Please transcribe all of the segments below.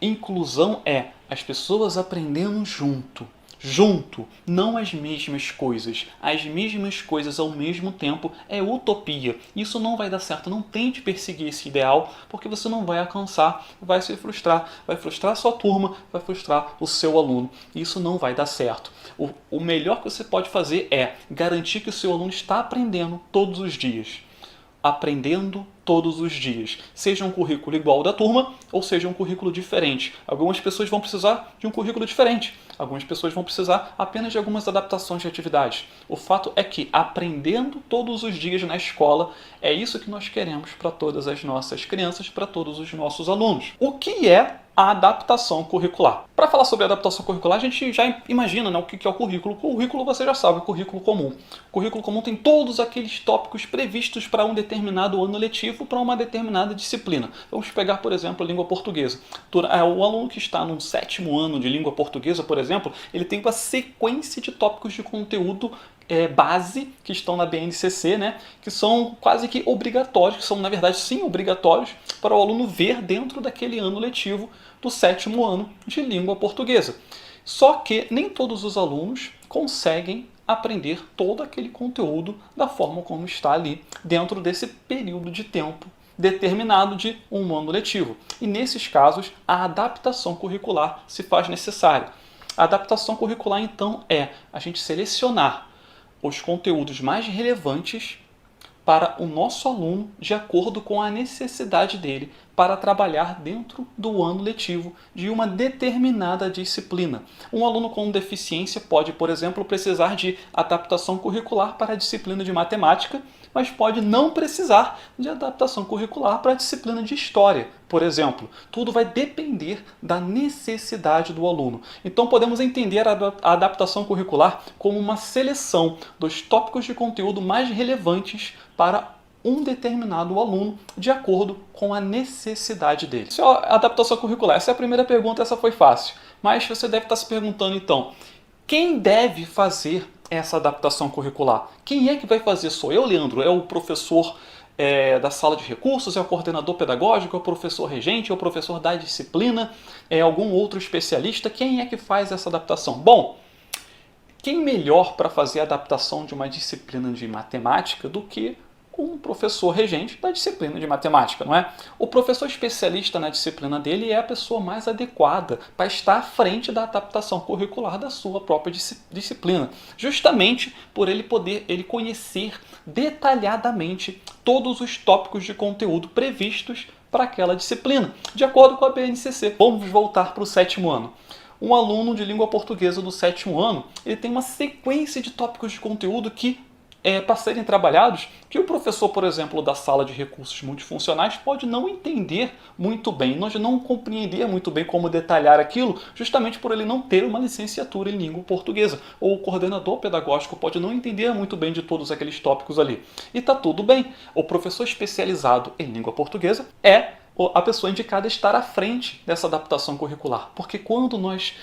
Inclusão é as pessoas aprendendo junto, não as mesmas coisas. As mesmas coisas ao mesmo tempo é utopia. Isso não vai dar certo. Não tente perseguir esse ideal, porque você não vai alcançar, vai se frustrar, vai frustrar a sua turma, vai frustrar o seu aluno. Isso não vai dar certo. O melhor que você pode fazer é garantir que o seu aluno está aprendendo todos os dias. Aprendendo todos os dias. Seja um currículo igual ao da turma ou seja um currículo diferente. Algumas pessoas vão precisar de um currículo diferente. Algumas pessoas vão precisar apenas de algumas adaptações de atividades. O fato é que aprendendo todos os dias na escola é isso que nós queremos para todas as nossas crianças, para todos os nossos alunos. O que é a adaptação curricular? Para falar sobre adaptação curricular, a gente já imagina, né, o que é o currículo. O currículo você já sabe, o currículo comum. O currículo comum tem todos aqueles tópicos previstos para um determinado ano letivo, para uma determinada disciplina. Vamos pegar, por exemplo, a língua portuguesa. O aluno que está no 7º ano de língua portuguesa, por exemplo, ele tem uma sequência de tópicos de conteúdo base que estão na BNCC, né, que são quase que obrigatórios, que são, na verdade, sim, obrigatórios para o aluno ver dentro daquele ano letivo do 7º ano de língua portuguesa. Só que nem todos os alunos conseguem aprender todo aquele conteúdo da forma como está ali dentro desse período de tempo determinado de um ano letivo. E nesses casos, a adaptação curricular se faz necessária. A adaptação curricular, então, é a gente selecionar os conteúdos mais relevantes para o nosso aluno de acordo com a necessidade dele para trabalhar dentro do ano letivo de uma determinada disciplina. Um aluno com deficiência pode, por exemplo, precisar de adaptação curricular para a disciplina de matemática, mas pode não precisar de adaptação curricular para a disciplina de história, por exemplo. Tudo vai depender da necessidade do aluno. Então podemos entender a adaptação curricular como uma seleção dos tópicos de conteúdo mais relevantes para um determinado aluno de acordo com a necessidade dele. Isso é a adaptação curricular. Essa é a primeira pergunta, essa foi fácil. Mas você deve estar se perguntando então, quem deve fazer essa adaptação curricular? Quem é que vai fazer? Sou eu, Leandro? É o professor da sala de recursos? É o coordenador pedagógico? É o professor regente? É o professor da disciplina? É algum outro especialista? Quem é que faz essa adaptação? Bom, quem melhor para fazer a adaptação de uma disciplina de matemática do que um professor regente da disciplina de matemática, não é? O professor especialista na disciplina dele é a pessoa mais adequada para estar à frente da adaptação curricular da sua própria disciplina, justamente por ele conhecer detalhadamente todos os tópicos de conteúdo previstos para aquela disciplina, de acordo com a BNCC. Vamos voltar para o 7º ano. Um aluno de língua portuguesa do 7º ano, ele tem uma sequência de tópicos de conteúdo que para serem trabalhados, que o professor, por exemplo, da sala de recursos multifuncionais pode não entender muito bem, não compreender muito bem como detalhar aquilo, justamente por ele não ter uma licenciatura em língua portuguesa. Ou o coordenador pedagógico pode não entender muito bem de todos aqueles tópicos ali. E está tudo bem. O professor especializado em língua portuguesa é a pessoa indicada a estar à frente dessa adaptação curricular. Porque quando nós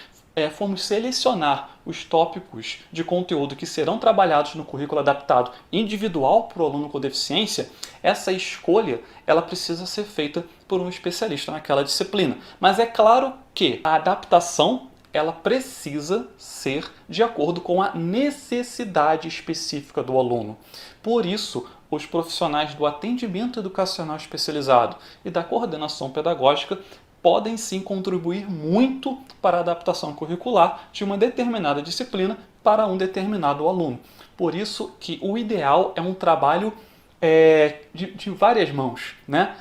formos selecionar os tópicos de conteúdo que serão trabalhados no currículo adaptado individual para o aluno com deficiência, essa escolha ela precisa ser feita por um especialista naquela disciplina. Mas é claro que a adaptação ela precisa ser de acordo com a necessidade específica do aluno. Por isso, os profissionais do atendimento educacional especializado e da coordenação pedagógica podem sim contribuir muito para a adaptação curricular de uma determinada disciplina para um determinado aluno. Por isso que o ideal é um trabalho de várias mãos, né?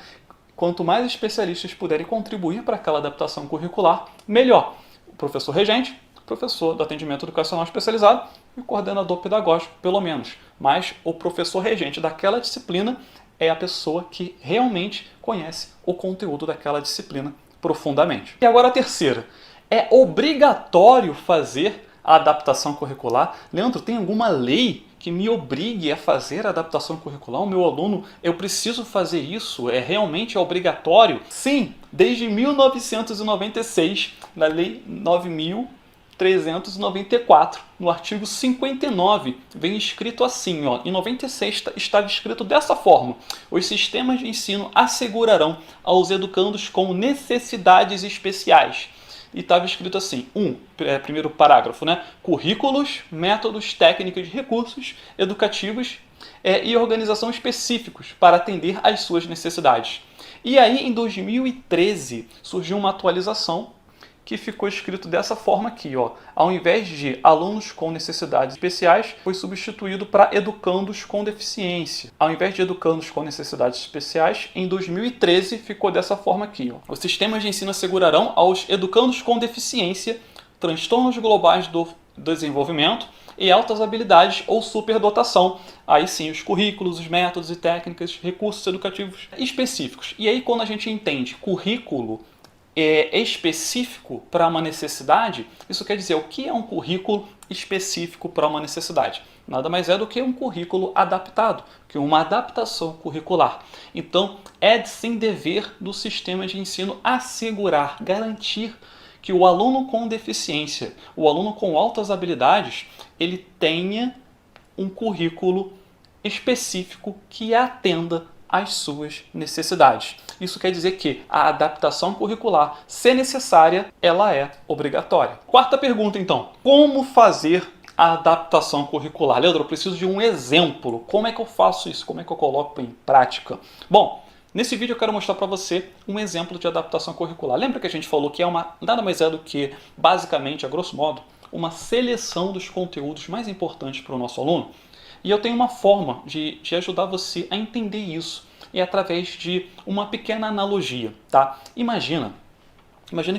Quanto mais especialistas puderem contribuir para aquela adaptação curricular, melhor. O professor regente, professor do atendimento educacional especializado e o coordenador pedagógico, pelo menos. Mas o professor regente daquela disciplina é a pessoa que realmente conhece o conteúdo daquela disciplina profundamente. E agora a terceira. É obrigatório fazer a adaptação curricular? Leandro, tem alguma lei que me obrigue a fazer a adaptação curricular? O meu aluno, eu preciso fazer isso? Realmente obrigatório? Sim, desde 1996, na Lei 9.000, 394, no artigo 59, vem escrito assim, ó, em 96 estava escrito dessa forma: os sistemas de ensino assegurarão aos educandos com necessidades especiais. E estava escrito assim, primeiro parágrafo, né? Currículos, métodos, técnicas, recursos educativos e organização específicos para atender às suas necessidades. E aí, em 2013, surgiu uma atualização que ficou escrito dessa forma aqui, ó. Ao invés de alunos com necessidades especiais, foi substituído para educandos com deficiência. Ao invés de educandos com necessidades especiais, em 2013 ficou dessa forma aqui, ó. Os sistemas de ensino assegurarão aos educandos com deficiência transtornos globais do desenvolvimento e altas habilidades ou superdotação. Aí sim, os currículos, os métodos e técnicas, recursos educativos específicos. E aí, quando a gente entende currículo específico para uma necessidade, isso quer dizer o que é um currículo específico para uma necessidade? Nada mais é do que um currículo adaptado, que uma adaptação curricular. Então, é sim dever do sistema de ensino assegurar, garantir que o aluno com deficiência, o aluno com altas habilidades, ele tenha um currículo específico que atenda às suas necessidades. Isso quer dizer que a adaptação curricular, se necessária, ela é obrigatória. Quarta pergunta, então. Como fazer a adaptação curricular? Leandro, eu preciso de um exemplo. Como é que eu faço isso? Como é que eu coloco em prática? Bom, nesse vídeo eu quero mostrar para você um exemplo de adaptação curricular. Lembra que a gente falou que nada mais é do que, basicamente, a grosso modo, uma seleção dos conteúdos mais importantes para o nosso aluno? E eu tenho uma forma de ajudar você a entender isso, e através de uma pequena analogia, tá? Imagina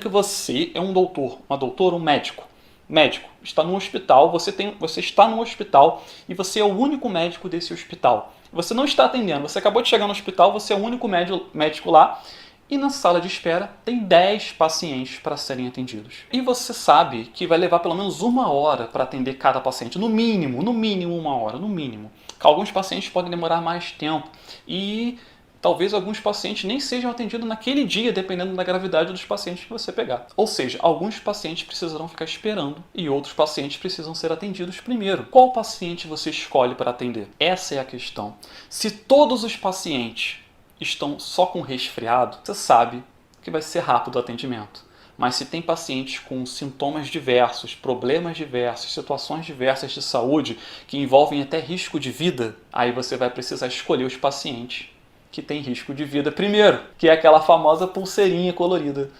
que você é um doutor, uma doutora, um médico. Médico, está no hospital, você está no hospital e você é o único médico desse hospital. Você não está atendendo, você acabou de chegar no hospital, você é o único médico lá, e na sala de espera tem 10 pacientes para serem atendidos. E você sabe que vai levar pelo menos 1 hora para atender cada paciente. No mínimo 1 hora, no mínimo. Alguns pacientes podem demorar mais tempo. E talvez alguns pacientes nem sejam atendidos naquele dia, dependendo da gravidade dos pacientes que você pegar. Ou seja, alguns pacientes precisarão ficar esperando e outros pacientes precisam ser atendidos primeiro. Qual paciente você escolhe para atender? Essa é a questão. Se todos os pacientes estão só com resfriado, você sabe que vai ser rápido o atendimento. Mas se tem pacientes com sintomas diversos, problemas diversos, situações diversas de saúde que envolvem até risco de vida, aí você vai precisar escolher os pacientes que têm risco de vida primeiro, que é aquela famosa pulseirinha colorida,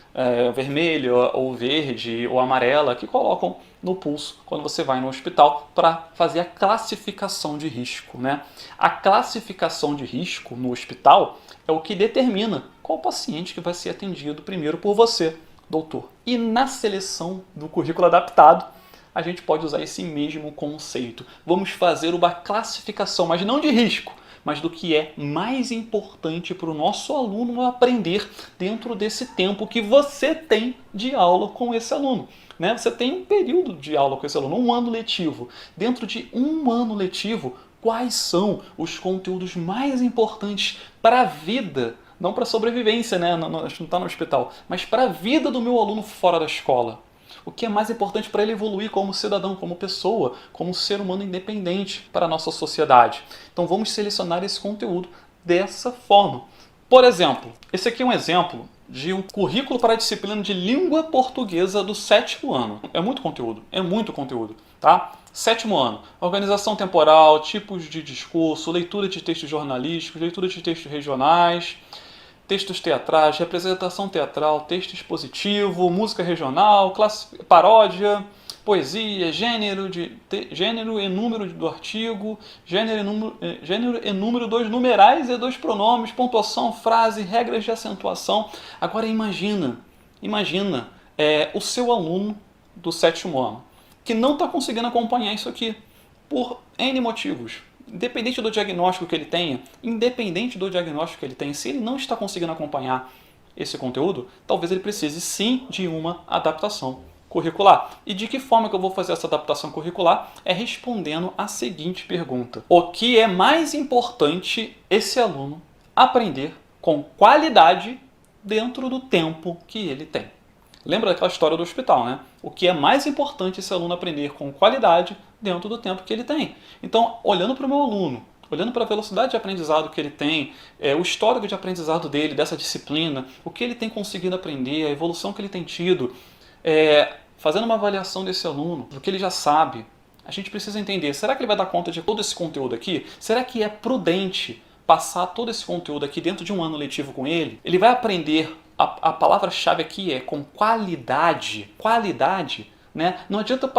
vermelha ou verde ou amarela, que colocam no pulso quando você vai no hospital para fazer a classificação de risco, né? A classificação de risco no hospital é o que determina qual paciente que vai ser atendido primeiro por você, doutor. E na seleção do currículo adaptado, a gente pode usar esse mesmo conceito. Vamos fazer uma classificação, mas não de risco, mas do que é mais importante para o nosso aluno aprender dentro desse tempo que você tem de aula com esse aluno. Né? Você tem um período de aula com esse aluno, 1 ano letivo. Dentro de 1 ano letivo, quais são os conteúdos mais importantes para a vida? Não para a sobrevivência, né? A gente não está no hospital, mas para a vida do meu aluno fora da escola. O que é mais importante para ele evoluir como cidadão, como pessoa, como ser humano independente para a nossa sociedade. Então vamos selecionar esse conteúdo dessa forma. Por exemplo, esse aqui é um exemplo de um currículo para a disciplina de língua portuguesa do 7º ano. É muito conteúdo, tá? 7º ano, organização temporal, tipos de discurso, leitura de textos jornalísticos, leitura de textos regionais, textos teatrais, representação teatral, texto expositivo, música regional, paródia, poesia, gênero e número do artigo, gênero e número dos numerais e dos pronomes, pontuação, frase, regras de acentuação. Agora imagina o seu aluno do 7º ano, que não está conseguindo acompanhar isso aqui, por N motivos. Independente do diagnóstico que ele tenha, se ele não está conseguindo acompanhar esse conteúdo, talvez ele precise sim de uma adaptação curricular. E de que forma que eu vou fazer essa adaptação curricular? É respondendo a seguinte pergunta: o que é mais importante esse aluno aprender com qualidade dentro do tempo que ele tem? Lembra daquela história do hospital, né? O que é mais importante esse aluno aprender com qualidade dentro do tempo que ele tem. Então, olhando para o meu aluno, olhando para a velocidade de aprendizado que ele tem, o histórico de aprendizado dele, dessa disciplina, o que ele tem conseguido aprender, a evolução que ele tem tido, fazendo uma avaliação desse aluno, do que ele já sabe, a gente precisa entender, será que ele vai dar conta de todo esse conteúdo aqui? Será que é prudente passar todo esse conteúdo aqui dentro de um ano letivo com ele? Ele vai aprender, a palavra-chave aqui é com qualidade. Qualidade, né? Não adianta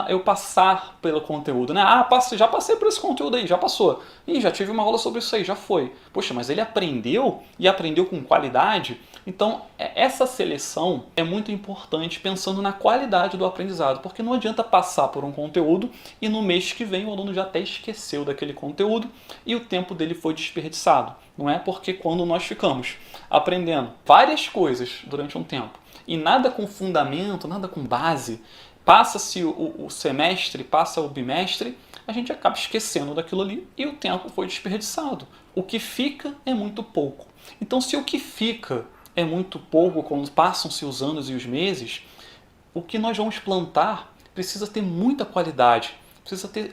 eu passar pelo conteúdo, né? Já passei por esse conteúdo aí, já passou. Ih, já tive uma aula sobre isso aí, já foi. Poxa, mas ele aprendeu e aprendeu com qualidade? Então, essa seleção é muito importante pensando na qualidade do aprendizado, porque não adianta passar por um conteúdo e no mês que vem o aluno já até esqueceu daquele conteúdo e o tempo dele foi desperdiçado. Não é porque quando nós ficamos aprendendo várias coisas durante um tempo e nada com fundamento, nada com base, passa-se o semestre, passa o bimestre, a gente acaba esquecendo daquilo ali e o tempo foi desperdiçado. O que fica é muito pouco. Então, se o que fica é muito pouco, quando passam-se os anos e os meses, o que nós vamos plantar precisa ter muita qualidade.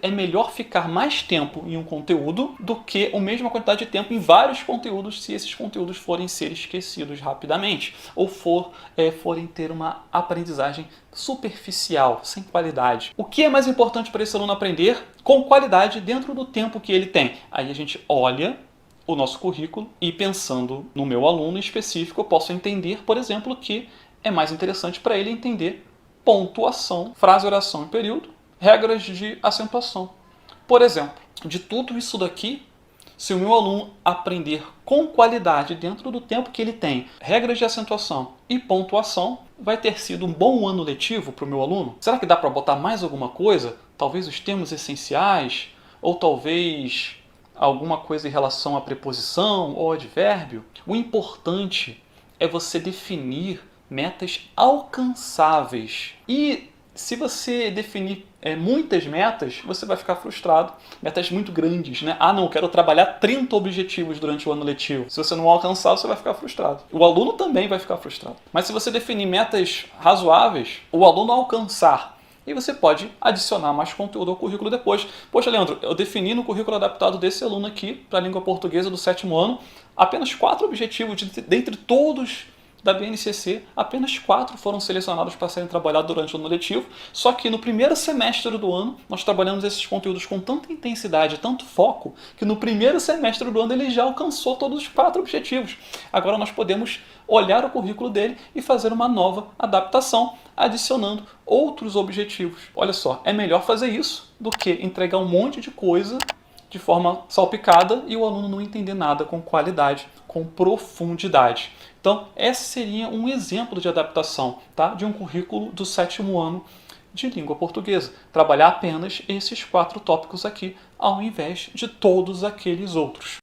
É melhor ficar mais tempo em um conteúdo do que a mesma quantidade de tempo em vários conteúdos, se esses conteúdos forem ser esquecidos rapidamente ou forem ter uma aprendizagem superficial, sem qualidade. O que é mais importante para esse aluno aprender? Com qualidade dentro do tempo que ele tem. Aí a gente olha o nosso currículo e, pensando no meu aluno específico, eu posso entender, por exemplo, que é mais interessante para ele entender pontuação, frase, oração e período, regras de acentuação. Por exemplo, de tudo isso daqui, se o meu aluno aprender com qualidade dentro do tempo que ele tem, regras de acentuação e pontuação, vai ter sido um bom ano letivo para o meu aluno? Será que dá para botar mais alguma coisa? Talvez os termos essenciais? Ou talvez alguma coisa em relação à preposição ou advérbio? O importante é você definir metas alcançáveis. E se você definir muitas metas, você vai ficar frustrado. Metas muito grandes, né? Não, quero trabalhar 30 objetivos durante o ano letivo. Se você não alcançar, você vai ficar frustrado. O aluno também vai ficar frustrado. Mas se você definir metas razoáveis, o aluno alcançar, e você pode adicionar mais conteúdo ao currículo depois. Poxa, Leandro, eu defini no currículo adaptado desse aluno aqui, para a língua portuguesa do 7º ano, apenas 4 objetivos, dentre todos da BNCC, apenas 4 foram selecionados para serem trabalhados durante o ano letivo, só que no primeiro semestre do ano, nós trabalhamos esses conteúdos com tanta intensidade, tanto foco, que no primeiro semestre do ano ele já alcançou todos os 4 objetivos. Agora nós podemos olhar o currículo dele e fazer uma nova adaptação, adicionando outros objetivos. Olha só, é melhor fazer isso do que entregar um monte de coisa de forma salpicada e o aluno não entender nada com qualidade, com profundidade. Então, esse seria um exemplo de adaptação, tá? De um currículo do 7º ano de língua portuguesa. Trabalhar apenas esses 4 tópicos aqui, ao invés de todos aqueles outros.